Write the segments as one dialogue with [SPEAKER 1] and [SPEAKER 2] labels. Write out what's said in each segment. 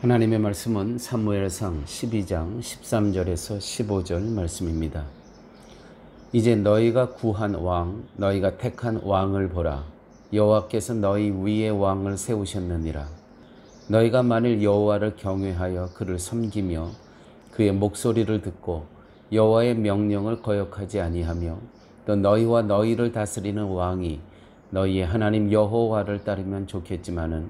[SPEAKER 1] 하나님의 말씀은 사무엘상 12장 13절에서 15절 말씀입니다. 이제 너희가 구한 왕, 너희가 택한 왕을 보라. 여호와께서 너희 위에 왕을 세우셨느니라. 너희가 만일 여호와를 경외하여 그를 섬기며 그의 목소리를 듣고 여호와의 명령을 거역하지 아니하며 또 너희와 너희를 다스리는 왕이 너희의 하나님 여호와를 따르면 좋겠지만은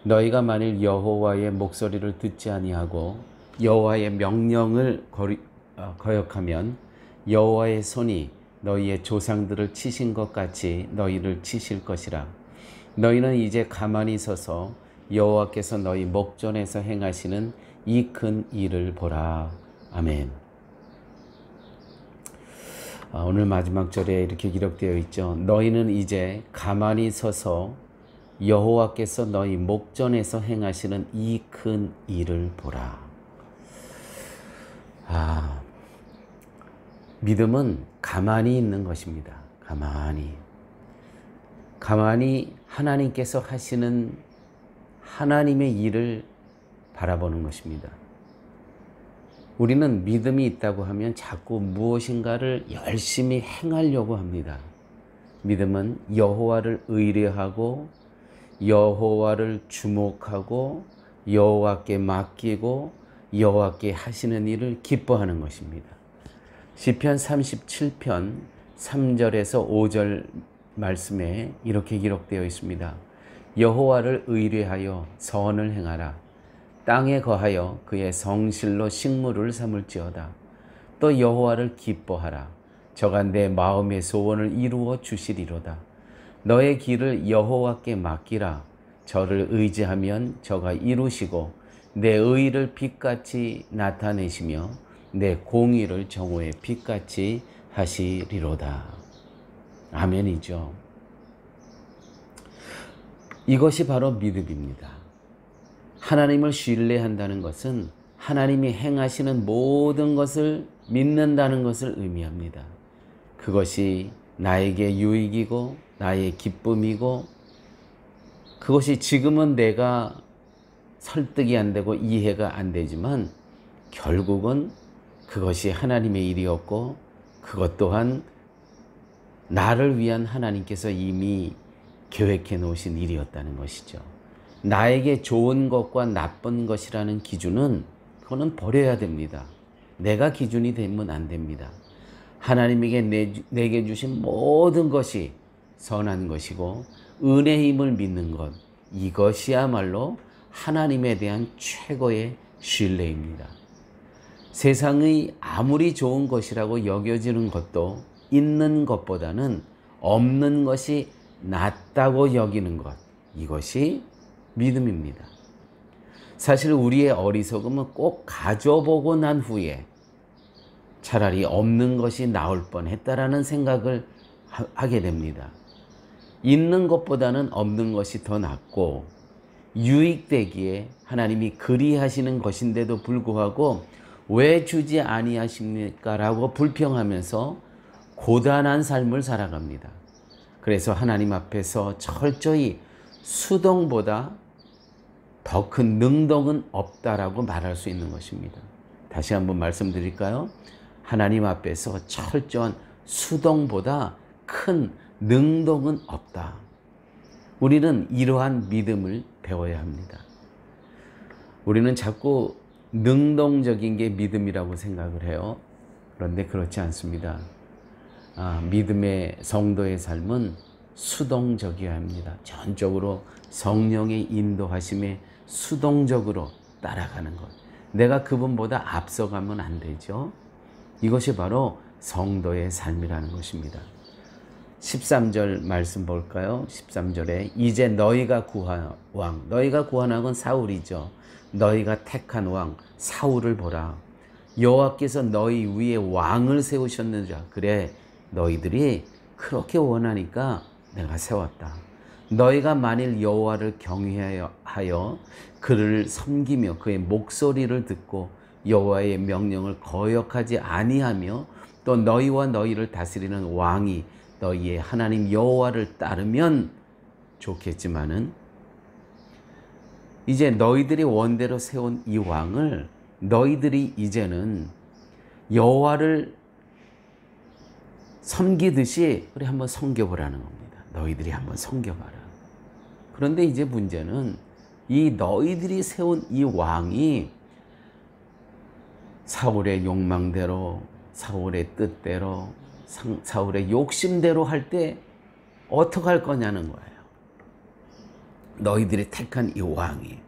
[SPEAKER 1] 너희가 만일 여호와의 목소리를 듣지 아니하고 여호와의 명령을 거역하면 여호와의 손이 너희의 조상들을 치신 것 같이 너희를 치실 것이라. 너희는 이제 가만히 서서 여호와께서 너희 목전에서 행하시는 이 큰 일을 보라. 아멘. 오늘 마지막 절에 이렇게 기록되어 있죠. 너희는 이제 가만히 서서 여호와께서 너희 목전에서 행하시는 이 큰 일을 보라. 믿음은 가만히 있는 것입니다. 가만히 하나님께서 하시는 하나님의 일을 바라보는 것입니다. 우리는 믿음이 있다고 하면 자꾸 무엇인가를 열심히 행하려고 합니다. 믿음은 여호와를 의뢰하고 여호와를 주목하고 여호와께 맡기고 여호와께 하시는 일을 기뻐하는 것입니다. 시편 37편 3절에서 5절 말씀에 이렇게 기록되어 있습니다. 여호와를 의뢰하여 선을 행하라. 땅에 거하여 그의 성실로 식물을 삼을지어다. 또 여호와를 기뻐하라. 저가 내 마음의 소원을 이루어 주시리로다. 너의 길을 여호와께 맡기라. 저를 의지하면 저가 이루시고 내 의를 빛같이 나타내시며 내 공의를 정오의 빛같이 하시리로다. 아멘이죠. 이것이 바로 믿음입니다. 하나님을 신뢰한다는 것은 하나님이 행하시는 모든 것을 믿는다는 것을 의미합니다. 그것이 나에게 유익이고 나의 기쁨이고 그것이 지금은 내가 설득이 안 되고 이해가 안 되지만 결국은 그것이 하나님의 일이었고 그것 또한 나를 위한 하나님께서 이미 계획해 놓으신 일이었다는 것이죠. 나에게 좋은 것과 나쁜 것이라는 기준은 그거는 버려야 됩니다. 내가 기준이 되면 안 됩니다. 하나님에게 내게 주신 모든 것이 선한 것이고 은혜의 힘을 믿는 것, 이것이야말로 하나님에 대한 최고의 신뢰입니다. 세상의 아무리 좋은 것이라고 여겨지는 것도 있는 것보다는 없는 것이 낫다고 여기는 것, 이것이 믿음입니다. 사실 우리의 어리석음은 꼭 가져보고 난 후에 차라리 없는 것이 나을 뻔했다라는 생각을 하게 됩니다. 있는 것보다는 없는 것이 더 낫고 유익되기에 하나님이 그리하시는 것인데도 불구하고 왜 주지 아니하십니까? 라고 불평하면서 고단한 삶을 살아갑니다. 그래서 하나님 앞에서 철저히 수동보다 더 큰 능동은 없다라고 말할 수 있는 것입니다. 다시 한번 말씀드릴까요? 하나님 앞에서 철저한 수동보다 큰 능동은 없다. 우리는 이러한 믿음을 배워야 합니다. 우리는 자꾸 능동적인 게 믿음이라고 생각을 해요. 그런데 그렇지 않습니다. 믿음의 성도의 삶은 수동적이어야 합니다. 전적으로 성령의 인도하심에 수동적으로 따라가는 것. 내가 그분보다 앞서가면 안 되죠. 이것이 바로 성도의 삶이라는 것입니다. 13절 말씀 볼까요? 13절에 이제 너희가 구한 왕, 너희가 구한 왕은 사울이죠. 너희가 택한 왕 사울을 보라. 여호와께서 너희 위에 왕을 세우셨느니라. 그래, 너희들이 그렇게 원하니까 내가 세웠다. 너희가 만일 여호와를 경외하여 그를 섬기며 그의 목소리를 듣고 여호와의 명령을 거역하지 아니하며 또 너희와 너희를 다스리는 왕이 너희의 하나님 여호와를 따르면 좋겠지만은 이제 너희들이 원대로 세운 이 왕을 너희들이 이제는 여호와를 섬기듯이 우리 한번 섬겨보라는 겁니다. 너희들이 한번 섬겨봐라. 그런데 이제 문제는 이 너희들이 세운 이 왕이 사울의 욕망대로, 사울의 뜻대로, 사울의 욕심대로 할 때 어떻게 할 거냐는 거예요. 너희들이 택한 이 왕이.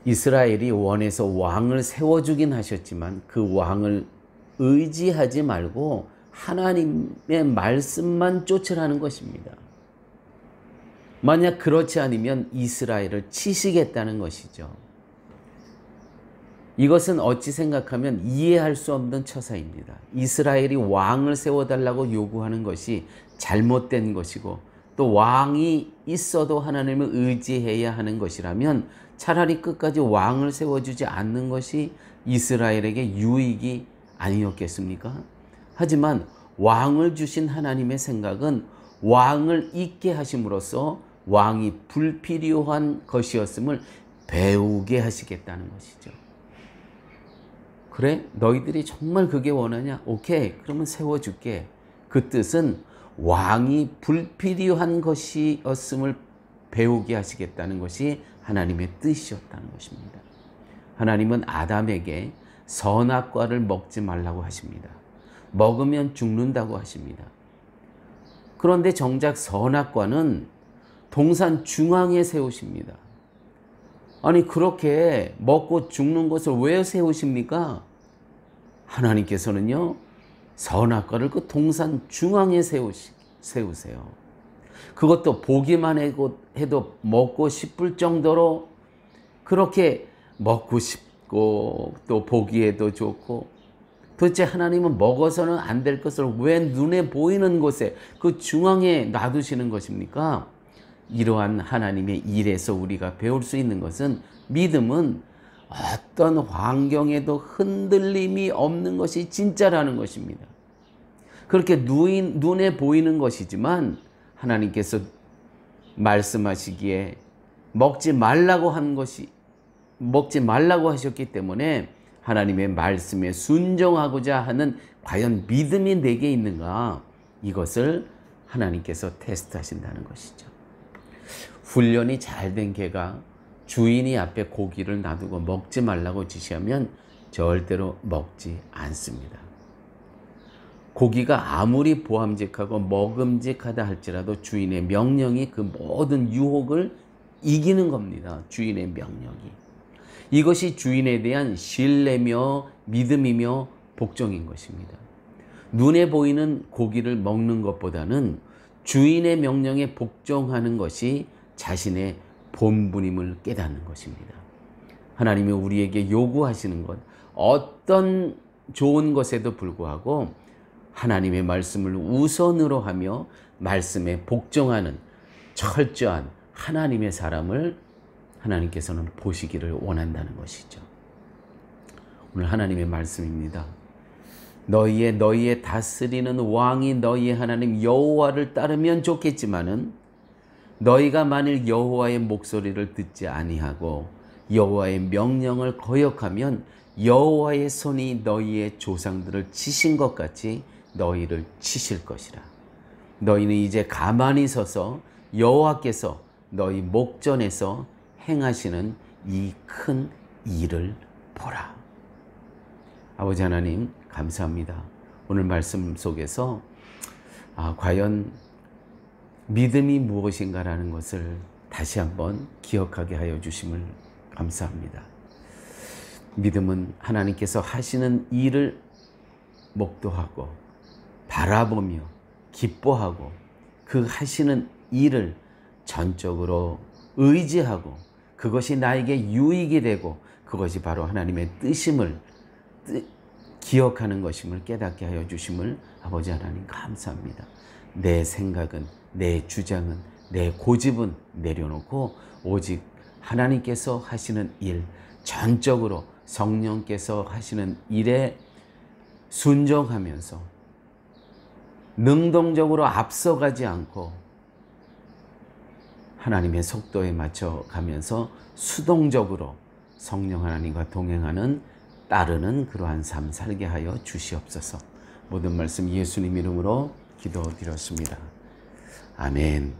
[SPEAKER 1] 이스라엘이 원해서 왕을 세워주긴 하셨지만 그 왕을 의지하지 말고 하나님의 말씀만 쫓으라는 것입니다. 만약 그렇지 않으면 이스라엘을 치시겠다는 것이죠. 이것은 어찌 생각하면 이해할 수 없는 처사입니다. 이스라엘이 왕을 세워달라고 요구하는 것이 잘못된 것이고 또 왕이 있어도 하나님을 의지해야 하는 것이라면 차라리 끝까지 왕을 세워주지 않는 것이 이스라엘에게 유익이 아니었겠습니까? 하지만 왕을 주신 하나님의 생각은 왕을 있게 하심으로써 왕이 불필요한 것이었음을 배우게 하시겠다는 것이죠. 그래? 너희들이 정말 그게 원하냐? 오케이. 그러면 세워줄게. 그 뜻은 왕이 불필요한 것이었음을 배우게 하시겠다는 것이 하나님의 뜻이었다는 것입니다. 하나님은 아담에게 선악과를 먹지 말라고 하십니다. 먹으면 죽는다고 하십니다. 그런데 정작 선악과는 동산 중앙에 세우십니다. 아니 그렇게 먹고 죽는 것을 왜 세우십니까? 하나님께서는요 선악과를 그 동산 중앙에 세우세요. 그것도 보기만 해도 먹고 싶을 정도로 그렇게 먹고 싶고 또 보기에도 좋고, 도대체 하나님은 먹어서는 안 될 것을 왜 눈에 보이는 곳에 그 중앙에 놔두시는 것입니까? 이러한 하나님의 일에서 우리가 배울 수 있는 것은 믿음은 어떤 환경에도 흔들림이 없는 것이 진짜라는 것입니다. 그렇게 눈에 보이는 것이지만 하나님께서 말씀하시기에 먹지 말라고 하셨기 때문에 하나님의 말씀에 순종하고자 하는 과연 믿음이 내게 있는가, 이것을 하나님께서 테스트하신다는 것이죠. 훈련이 잘 된 개가 주인이 앞에 고기를 놔두고 먹지 말라고 지시하면 절대로 먹지 않습니다. 고기가 아무리 보암직하고 먹음직하다 할지라도 주인의 명령이 그 모든 유혹을 이기는 겁니다. 주인의 명령이. 이것이 주인에 대한 신뢰며 믿음이며 복종인 것입니다. 눈에 보이는 고기를 먹는 것보다는 주인의 명령에 복종하는 것이 자신의 본분임을 깨닫는 것입니다. 하나님이 우리에게 요구하시는 것, 어떤 좋은 것에도 불구하고 하나님의 말씀을 우선으로 하며 말씀에 복종하는 철저한 하나님의 사람을 하나님께서는 보시기를 원한다는 것이죠. 오늘 하나님의 말씀입니다. 너희의 다스리는 왕이 너희의 하나님 여호와를 따르면 좋겠지만은 너희가 만일 여호와의 목소리를 듣지 아니하고 여호와의 명령을 거역하면 여호와의 손이 너희의 조상들을 치신 것 같이 너희를 치실 것이라. 너희는 이제 가만히 서서 여호와께서 너희 목전에서 행하시는 이 큰 일을 보라. 아버지 하나님 감사합니다. 오늘 말씀 속에서 과연 믿음이 무엇인가라는 것을 다시 한번 기억하게 하여 주심을 감사합니다. 믿음은 하나님께서 하시는 일을 목도하고 바라보며 기뻐하고 그 하시는 일을 전적으로 의지하고 그것이 나에게 유익이 되고 그것이 바로 하나님의 뜻임을 기억하는 것임을 깨닫게 하여 주심을 아버지 하나님 감사합니다. 내 생각은, 내 주장은, 내 고집은 내려놓고 오직 하나님께서 하시는 일, 전적으로 성령께서 하시는 일에 순종하면서 능동적으로 앞서가지 않고 하나님의 속도에 맞춰 가면서 수동적으로 성령 하나님과 동행하는 따르는 그러한 삶 살게 하여 주시옵소서. 모든 말씀 예수님 이름으로 기도드렸습니다. 아멘.